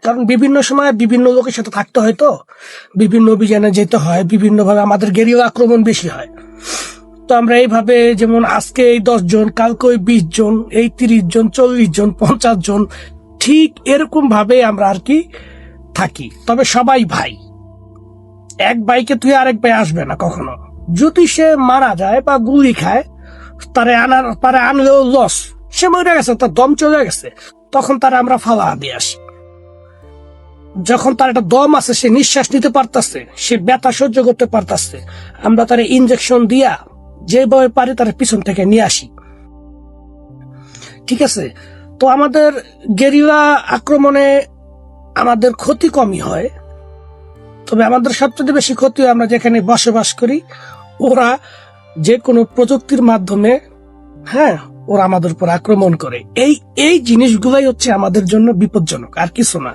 কারণ বিভিন্ন সময় বিভিন্ন লোকের সাথে থাকতে হয়, তো বিভিন্ন অভিযানে যেতে হয়, বিভিন্নভাবে আমাদের গেরিলা আক্রমণ বেশি হয়। তো আমরা এইভাবে, যেমন আজকে এই 10 জন, কালকে ওই 20 জন, এই 30 জন, 40 জন, 50 জন, ঠিক এরকম ভাবে আমরা আর কি থাকি। তবে সবাই ভাই, এক ভাইকে তুই আরেক ভাই আসবে না কখনো। যদি সে মারা যায় বা গুলি খায়, তারে আনলেও লস, সে মরে গেছে, তার দম চলে গেছে, তখন তারা আমরা ফালা দিয়ে আসি। যখন তার একটা দম আছে, সে নিঃশ্বাস নিতে পারতাছে, সে ব্যথা সহ্য করতে পারতাছে, আমরা তার ইনজেকশন দিয়া যেভাবে পারি তার পিছন থেকে নিয়ে আসি। ঠিক আছে? তো আমাদের গেরিলা আক্রমণে আমাদের ক্ষতি কমই হয়, তবে আমাদের সবচেয়ে বেশি ক্ষতি হয় আমরা যেখানে বসবাস করি। ওরা যে কোনো প্রযুক্তির মাধ্যমে, হ্যাঁ, ওরা আমাদের উপর আক্রমণ করে। এই জিনিসগুলাই হচ্ছে আমাদের জন্য বিপজ্জনক, আর কিছু না।